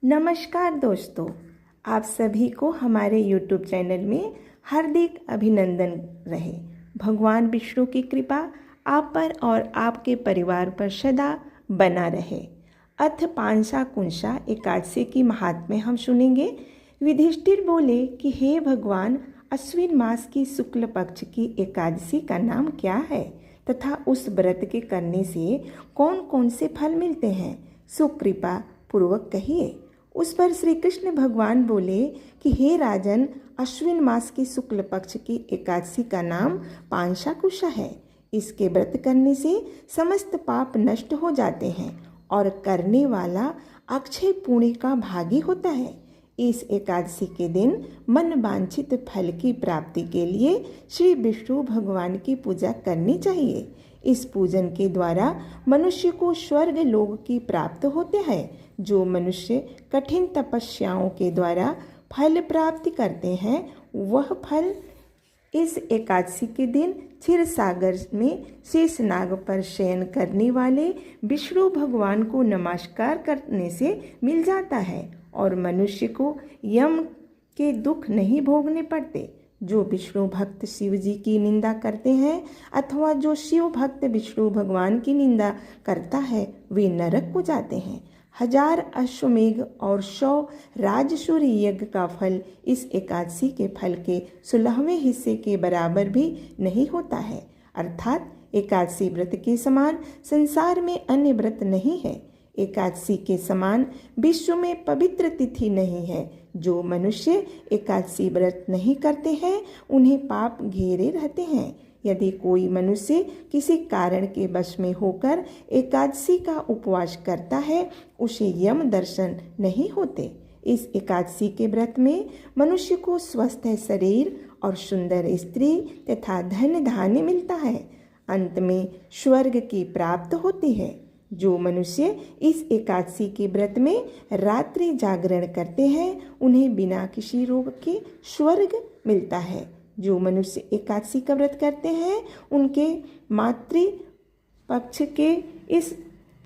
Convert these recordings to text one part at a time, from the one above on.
नमस्कार दोस्तों, आप सभी को हमारे YouTube चैनल में हार्दिक अभिनंदन रहे। भगवान विष्णु की कृपा आप पर और आपके परिवार पर सदा बना रहे। अथ पांसा कुंसा एकादशी की महात्म्य हम सुनेंगे। युधिष्ठिर बोले कि हे भगवान, अश्विन मास की शुक्ल पक्ष की एकादशी का नाम क्या है तथा उस व्रत के करने से कौन कौन से फल मिलते हैं, सो कृपा पूर्वक कहिए। उस पर श्री कृष्ण भगवान बोले कि हे राजन, अश्विन मास की शुक्ल पक्ष की एकादशी का नाम पांसा कुशा है। इसके व्रत करने से समस्त पाप नष्ट हो जाते हैं और करने वाला अक्षय पुण्य का भागी होता है। इस एकादशी के दिन मन वांछित फल की प्राप्ति के लिए श्री विष्णु भगवान की पूजा करनी चाहिए। इस पूजन के द्वारा मनुष्य को स्वर्ग लोक की प्राप्त होते हैं। जो मनुष्य कठिन तपस्याओं के द्वारा फल प्राप्ति करते हैं, वह फल इस एकादशी के दिन क्षीर सागर में शेषनाग पर शयन करने वाले विष्णु भगवान को नमस्कार करने से मिल जाता है और मनुष्य को यम के दुख नहीं भोगने पड़ते। जो विष्णु भक्त शिव जी की निंदा करते हैं अथवा जो शिव भक्त विष्णु भगवान की निंदा करता है, वे नरक को जाते हैं। 1000 अश्वमेघ और 100 राजसूय यज्ञ का फल इस एकादशी के फल के 16वें हिस्से के बराबर भी नहीं होता है। अर्थात एकादशी व्रत के समान संसार में अन्य व्रत नहीं है। एकादशी के समान विश्व में पवित्र तिथि नहीं है। जो मनुष्य एकादशी व्रत नहीं करते हैं, उन्हें पाप घेरे रहते हैं। यदि कोई मनुष्य किसी कारण के वश में होकर एकादशी का उपवास करता है, उसे यम दर्शन नहीं होते। इस एकादशी के व्रत में मनुष्य को स्वस्थ शरीर और सुंदर स्त्री तथा धन धान्य मिलता है। अंत में स्वर्ग की प्राप्त होती है। जो मनुष्य इस एकादशी के व्रत में रात्रि जागरण करते हैं, उन्हें बिना किसी रोग के स्वर्ग मिलता है। जो मनुष्य एकादशी का व्रत करते हैं, उनके मातृ पक्ष के इस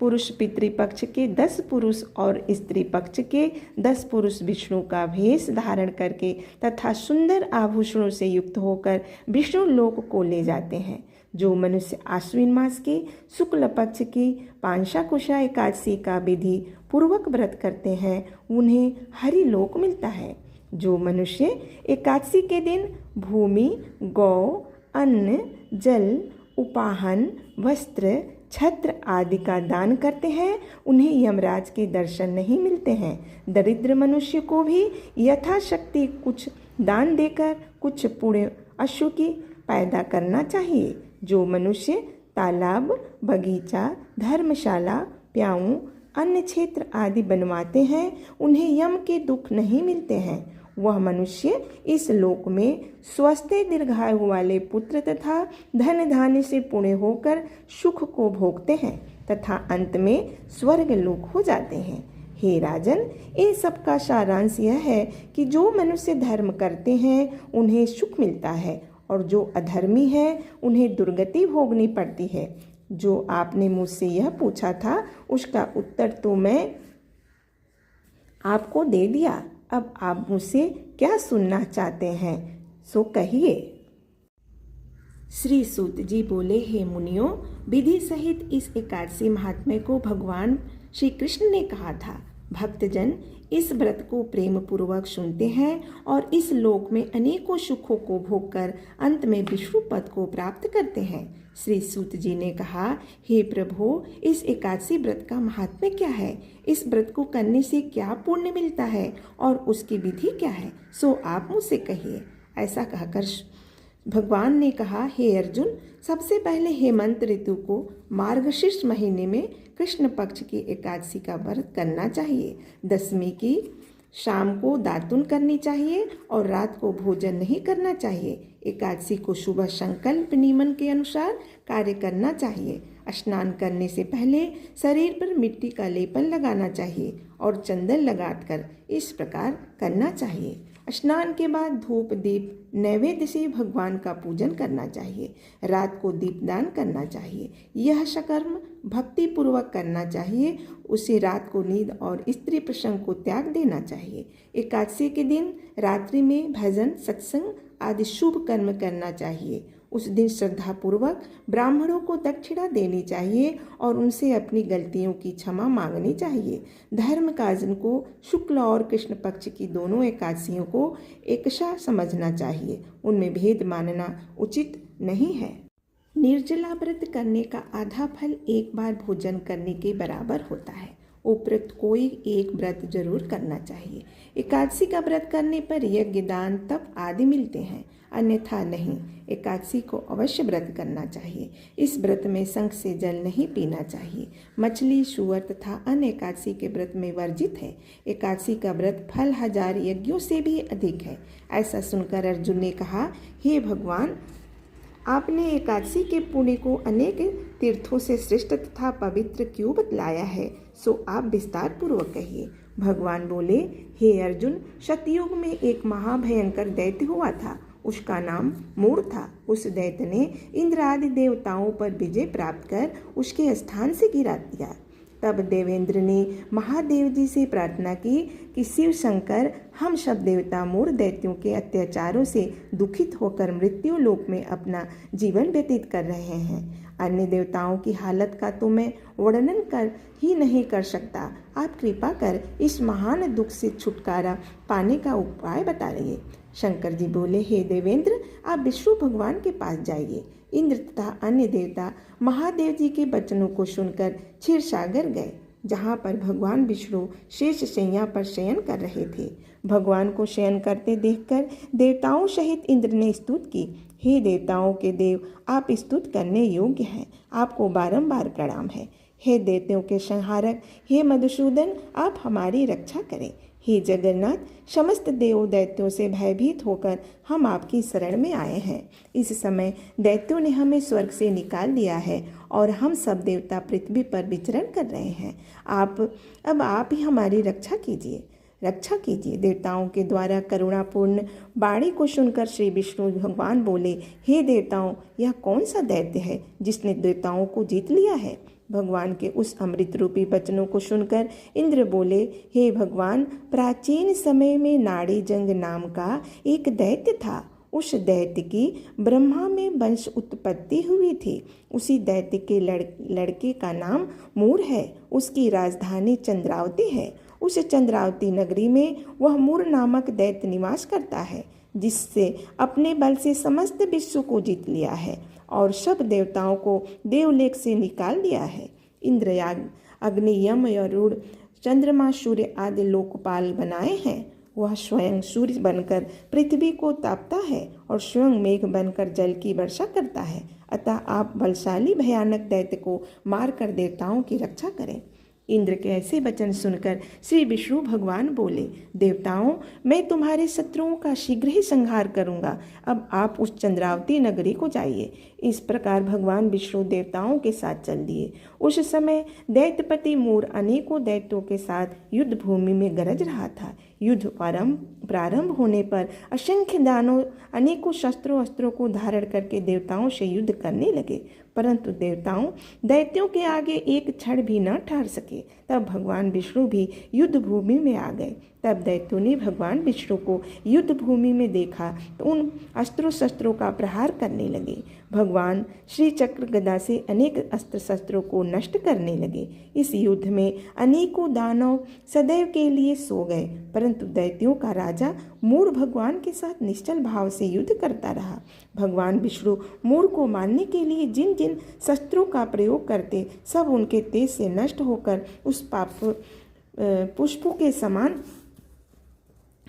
पुरुष पितृपक्ष के 10 पुरुष और स्त्री पक्ष के 10 पुरुष विष्णु का भेष धारण करके तथा सुंदर आभूषणों से युक्त होकर विष्णु लोक को ले जाते हैं। जो मनुष्य आश्विन मास के शुक्ल पक्ष की पांसा कुशा एकादशी का विधि पूर्वक व्रत करते हैं, उन्हें हरि लोक मिलता है। जो मनुष्य एकादशी के दिन भूमि, गौ, अन्न, जल, उपाहन, वस्त्र, छत्र आदि का दान करते हैं, उन्हें यमराज के दर्शन नहीं मिलते हैं। दरिद्र मनुष्य को भी यथाशक्ति कुछ दान देकर कुछ पुण्य अश्व की पैदा करना चाहिए। जो मनुष्य तालाब, बगीचा, धर्मशाला, प्याऊ, अन्य क्षेत्र आदि बनवाते हैं, उन्हें यम के दुख नहीं मिलते हैं। वह मनुष्य इस लोक में स्वस्थ दीर्घायु वाले पुत्र तथा धन धान्य से पुण्य होकर सुख को भोगते हैं तथा अंत में स्वर्ग लोक हो जाते हैं। हे राजन, इन सब का सारांश यह है कि जो मनुष्य धर्म करते हैं, उन्हें सुख मिलता है और जो अधर्मी है, उन्हें दुर्गति भोगनी पड़ती है। जो आपने मुझसे यह पूछा था, उसका उत्तर तो मैं आपको दे दिया। अब आप मुझसे क्या सुनना चाहते हैं, सो कहिए। श्री सूत जी बोले, हे मुनियों, विधि सहित इस एकादशी महात्म्य को भगवान श्री कृष्ण ने कहा था। भक्तजन इस व्रत को प्रेम पूर्वक सुनते हैं और इस लोक में अनेकों सुखों को भोगकर अंत में विष्णु पद को प्राप्त करते हैं। श्री सूत जी ने कहा, हे प्रभु, इस एकादशी व्रत का महात्म्य क्या है? इस व्रत को करने से क्या पुण्य मिलता है और उसकी विधि क्या है, सो आप मुझसे कहिए। ऐसा कहकर भगवान ने कहा, हे अर्जुन, सबसे पहले हेमंत ऋतु को मार्गशीर्ष महीने में कृष्ण पक्ष की एकादशी का व्रत करना चाहिए। 10वीं की शाम को दातुन करनी चाहिए और रात को भोजन नहीं करना चाहिए। एकादशी को सुबह संकल्प नियमन के अनुसार कार्य करना चाहिए। स्नान करने से पहले शरीर पर मिट्टी का लेपन लगाना चाहिए और चंदन लगाकर इस प्रकार करना चाहिए। स्नान के बाद धूप दीप नैवेद्य से भगवान का पूजन करना चाहिए। रात को दीपदान करना चाहिए। यह सकर्म भक्ति पूर्वक करना चाहिए। उसे रात को नींद और स्त्री प्रसंग को त्याग देना चाहिए। एकादशी के दिन रात्रि में भजन सत्संग आदि शुभ कर्म करना चाहिए। उस दिन श्रद्धापूर्वक ब्राह्मणों को दक्षिणा देनी चाहिए और उनसे अपनी गलतियों की क्षमा मांगनी चाहिए। धर्म काजन को शुक्ल और कृष्ण पक्ष की दोनों एकादशियों को एकसा समझना चाहिए। उनमें भेद मानना उचित नहीं है। निर्जला व्रत करने का आधा फल एक बार भोजन करने के बराबर होता है। उपरोक्त कोई एक व्रत जरूर करना चाहिए। एकादशी का व्रत करने पर यज्ञ दान तप आदि मिलते हैं, अन्यथा नहीं। एकादशी को अवश्य व्रत करना चाहिए। इस व्रत में शंख से जल नहीं पीना चाहिए। मछली सूअर तथा अन्य एकादशी के व्रत में वर्जित है। एकादशी का व्रत फल 1000 यज्ञों से भी अधिक है। ऐसा सुनकर अर्जुन ने कहा, हे भगवान, आपने एकादशी के पुण्य को अनेक तीर्थों से श्रेष्ठ तथा पवित्र क्यों बतलाया है, सो आप विस्तार पूर्वक कहिए। भगवान बोले, हे अर्जुन, सतयुग में एक महाभयंकर दैत्य हुआ था। उसका नाम मूढ़ था। उस दैत्य ने इंद्र आदि देवताओं पर विजय प्राप्त कर उसके स्थान से गिरा दिया। तब देवेंद्र ने महादेव जी से प्रार्थना की कि शिव शंकर, हम सब देवता मूढ़ दैत्यों के अत्याचारों से दुखित होकर मृत्यु लोक में अपना जीवन व्यतीत कर रहे हैं। अन्य देवताओं की हालत का तो मैं वर्णन कर ही नहीं कर सकता। आप कृपा कर इस महान दुख से छुटकारा पाने का उपाय बताइए। शंकर जी बोले, हे देवेंद्र, आप विष्णु भगवान के पास जाइए। इंद्र तथा अन्य देवता महादेव जी के वचनों को सुनकर क्षीर सागर गए, जहाँ पर भगवान विष्णु शेष शैया पर शयन कर रहे थे। भगवान को शयन करते देखकर देवताओं सहित इंद्र ने स्तुति की। हे देवताओं के देव, आप स्तुति करने योग्य हैं। आपको बारंबार प्रणाम है। हे दैत्यों के संहारक, हे मधुसूदन, आप हमारी रक्षा करें। हे जगन्नाथ, समस्त देव दैत्यों से भयभीत होकर हम आपकी शरण में आए हैं। इस समय दैत्यों ने हमें स्वर्ग से निकाल दिया है और हम सब देवता पृथ्वी पर विचरण कर रहे हैं। आप ही हमारी रक्षा कीजिए। देवताओं के द्वारा करुणापूर्ण वाणी को सुनकर श्री विष्णु भगवान बोले, हे देवताओं, यह कौन सा दैत्य है जिसने देवताओं को जीत लिया है। भगवान के उस अमृत रूपी वचनों को सुनकर इंद्र बोले, हे भगवान, प्राचीन समय में नाड़ी जंग नाम का एक दैत्य था। उस दैत्य की ब्रह्मा में वंश उत्पत्ति हुई थी। उसी दैत्य के लड़के का नाम मूढ़ है। उसकी राजधानी चंद्रावती है। उस चंद्रावती नगरी में वह मूढ़ नामक दैत्य निवास करता है, जिससे अपने बल से समस्त विश्व को जीत लिया है और सब देवताओं को देवलोक से निकाल दिया है। इंद्र, अग्नि, यम, अरुण, चंद्रमा, सूर्य आदि लोकपाल बनाए हैं। वह स्वयं सूर्य बनकर पृथ्वी को तापता है और स्वयं मेघ बनकर जल की वर्षा करता है। अतः आप बलशाली भयानक दैत्य को मारकर देवताओं की रक्षा करें। इंद्र के ऐसे वचन सुनकर श्री विष्णु भगवान बोले, देवताओं, मैं तुम्हारे शत्रुओं का शीघ्र ही संहार करूंगा। अब आप उस चंद्रावती नगरी को जाइए। इस प्रकार भगवान विष्णु देवताओं के साथ चल दिए। उस समय दैत्यपति मूढ़ अनेकों दैत्यों के साथ युद्ध भूमि में गरज रहा था। युद्ध प्रारंभ होने पर असंख्य दानव अनेकों शस्त्रों अस्त्रों को धारण करके देवताओं से युद्ध करने लगे, परंतु दैत्यों के आगे एक क्षण भी न ठहर सके। तब भगवान विष्णु भी युद्ध भूमि में आ गए। तब दैत्यों ने भगवान विष्णु को युद्ध भूमि में देखा तो उन अस्त्रों शस्त्रों का प्रहार करने लगे। भगवान श्री चक्र गदा से अनेक अस्त्र शस्त्रों को नष्ट करने लगे। इस युद्ध में अनेकों दानव सदैव के लिए सो गए, परंतु दैत्यों का राजा मूढ़ भगवान के साथ निश्चल भाव से युद्ध करता रहा। भगवान विष्णु मूढ़ को मारने के लिए जिन जिन शस्त्रों का प्रयोग करते, सब उनके तेज से नष्ट होकर उस पुष्पों के समान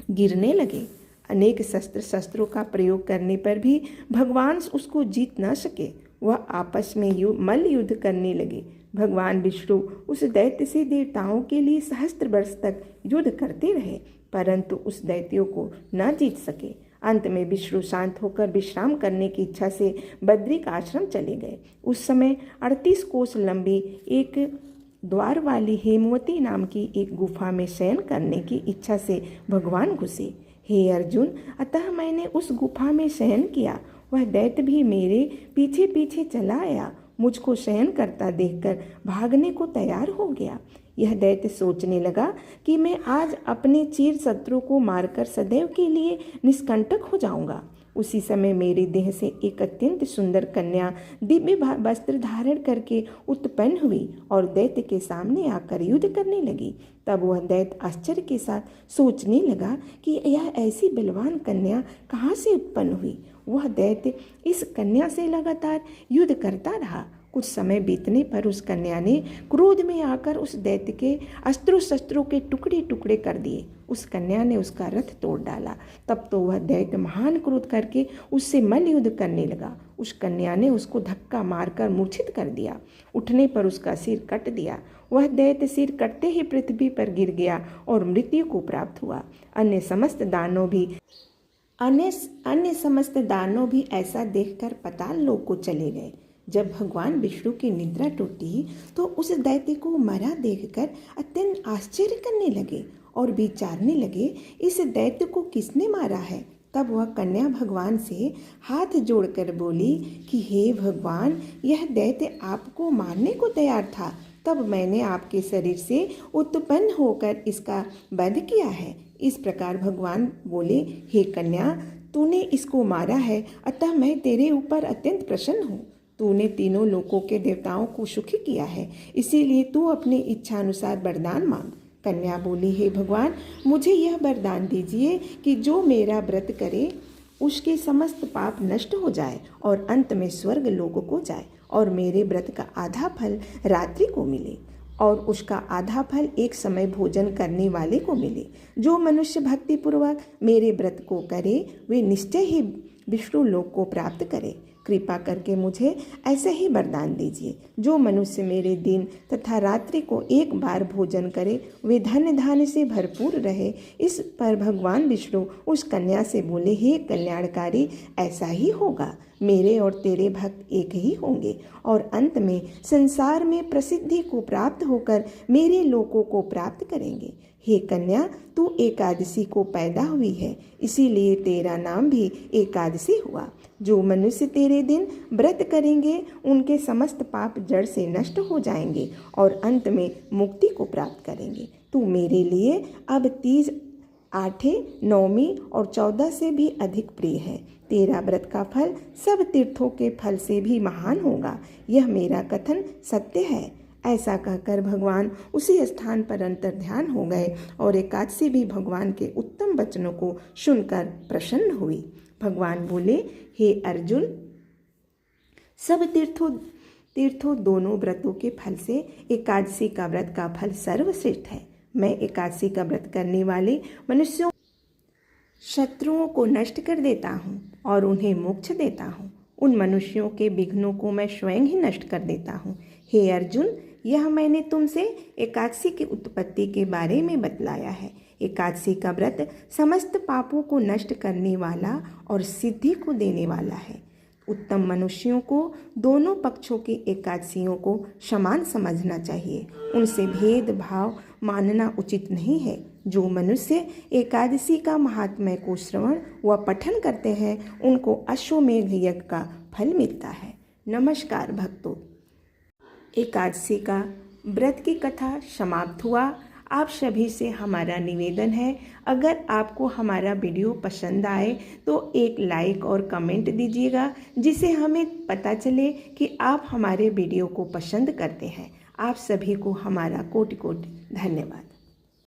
गिरने लगे। अनेक शस्त्रों का प्रयोग करने पर भी भगवान उसको जीत न सके। वह आपस में मल्ल युद्ध करने लगे। भगवान विष्णु उस दैत्य से देवताओं के लिए सहस्त्र वर्ष तक युद्ध करते रहे, परंतु उस दैत्यों को न जीत सके। अंत में विष्णु शांत होकर विश्राम करने की इच्छा से बद्रिक आश्रम चले गए। उस समय 38 कोस लंबी एक द्वार वाली हेमवती नाम की एक गुफा में शयन करने की इच्छा से भगवान घुसे। हे अर्जुन, अतः मैंने उस गुफा में शयन किया। वह दैत्य भी मेरे पीछे पीछे चला आया, मुझको शयन करता देखकर भागने को तैयार हो गया। यह दैत्य सोचने लगा कि मैं आज अपने चीर शत्रु को मारकर सदैव के लिए निष्कंटक हो जाऊंगा। उसी समय मेरे देह से एक अत्यंत सुंदर कन्या दिव्य वस्त्र धारण करके उत्पन्न हुई और दैत्य के सामने आकर युद्ध करने लगी। तब वह दैत्य आश्चर्य के साथ सोचने लगा कि यह ऐसी बलवान कन्या कहाँ से उत्पन्न हुई। वह दैत्य इस कन्या से लगातार युद्ध करता रहा। कुछ समय बीतने पर उस कन्या ने क्रोध में आकर उस दैत्य के अस्त्रों शस्त्रों के टुकड़े टुकड़े कर दिए। उस कन्या ने उसका रथ तोड़ डाला। तब तो वह दैत्य महान क्रोध करके उससे मल्ल युद्ध करने लगा। उस कन्या ने उसको धक्का मारकर मूर्छित कर दिया। उठने पर उसका सिर कट दिया। वह दैत्य सिर कटते ही पृथ्वी पर गिर गया और मृत्यु को प्राप्त हुआ। अन्य समस्त दानव भी ऐसा देखकर पाताल लोक को चले गए। जब भगवान विष्णु की निद्रा टूटी तो उस दैत्य को मरा देखकर अत्यंत आश्चर्य करने लगे और विचारने लगे, इस दैत्य को किसने मारा है। तब वह कन्या भगवान से हाथ जोड़कर बोली कि हे भगवान, यह दैत्य आपको मारने को तैयार था, तब मैंने आपके शरीर से उत्पन्न होकर इसका वध किया है। इस प्रकार भगवान बोले, हे कन्या, तूने इसको मारा है, अतः मैं तेरे ऊपर अत्यंत प्रसन्न हूँ। तूने तीनों लोकों के देवताओं को सुखी किया है, इसीलिए तू अपनी इच्छा अनुसार वरदान मांग। कन्या बोली, हे भगवान, मुझे यह वरदान दीजिए कि जो मेरा व्रत करे उसके समस्त पाप नष्ट हो जाए और अंत में स्वर्ग लोक को जाए और मेरे व्रत का आधा फल रात्रि को मिले और उसका आधा फल एक समय भोजन करने वाले को मिले। जो मनुष्य भक्तिपूर्वक मेरे व्रत को करे वे निश्चय ही विष्णु लोक को प्राप्त करे। कृपा करके मुझे ऐसे ही वरदान दीजिए। जो मनुष्य मेरे दिन तथा रात्रि को एक बार भोजन करे वे धन्य धान्य से भरपूर रहे। इस पर भगवान विष्णु उस कन्या से बोले, हे कल्याणकारी, ऐसा ही होगा। मेरे और तेरे भक्त एक ही होंगे और अंत में संसार में प्रसिद्धि को प्राप्त होकर मेरे लोकों को प्राप्त करेंगे। हे कन्या, तू एकादशी को पैदा हुई है, इसीलिए तेरा नाम भी एकादशी हुआ। जो मनुष्य तेरे दिन व्रत करेंगे उनके समस्त पाप जड़ से नष्ट हो जाएंगे और अंत में मुक्ति को प्राप्त करेंगे। तू मेरे लिए अब 30, 8, 9 और 14 से भी अधिक प्रिय है। तेरा व्रत का फल सब तीर्थों के फल से भी महान होगा। यह मेरा कथन सत्य है। ऐसा कहकर भगवान उसी स्थान पर अंतर्ध्यान हो गए और एकादशी भी भगवान के उत्तम वचनों को सुनकर प्रसन्न हुई। भगवान बोले, हे अर्जुन, सब तीर्थों दोनों व्रतों के फल से एकादशी का व्रत का फल सर्वश्रेष्ठ है। मैं एकादशी का व्रत करने वाले मनुष्यों शत्रुओं को नष्ट कर देता हूँ और उन्हें मोक्ष देता हूँ। उन मनुष्यों के विघ्नों को मैं स्वयं ही नष्ट कर देता हूँ। हे अर्जुन, यह मैंने तुमसे एकादशी की उत्पत्ति के बारे में बतलाया है। एकादशी का व्रत समस्त पापों को नष्ट करने वाला और सिद्धि को देने वाला है। उत्तम मनुष्यों को दोनों पक्षों की एकादशियों को समान समझना चाहिए। उनसे भेदभाव मानना उचित नहीं है। जो मनुष्य एकादशी का महात्म्य को श्रवण व पठन करते हैं उनको अश्वमेध यज्ञ का फल मिलता है। नमस्कार भक्तों, एकादशी का व्रत की कथा समाप्त हुआ। आप सभी से हमारा निवेदन है, अगर आपको हमारा वीडियो पसंद आए तो एक लाइक और कमेंट दीजिएगा, जिससे हमें पता चले कि आप हमारे वीडियो को पसंद करते हैं। आप सभी को हमारा कोटि कोटि धन्यवाद।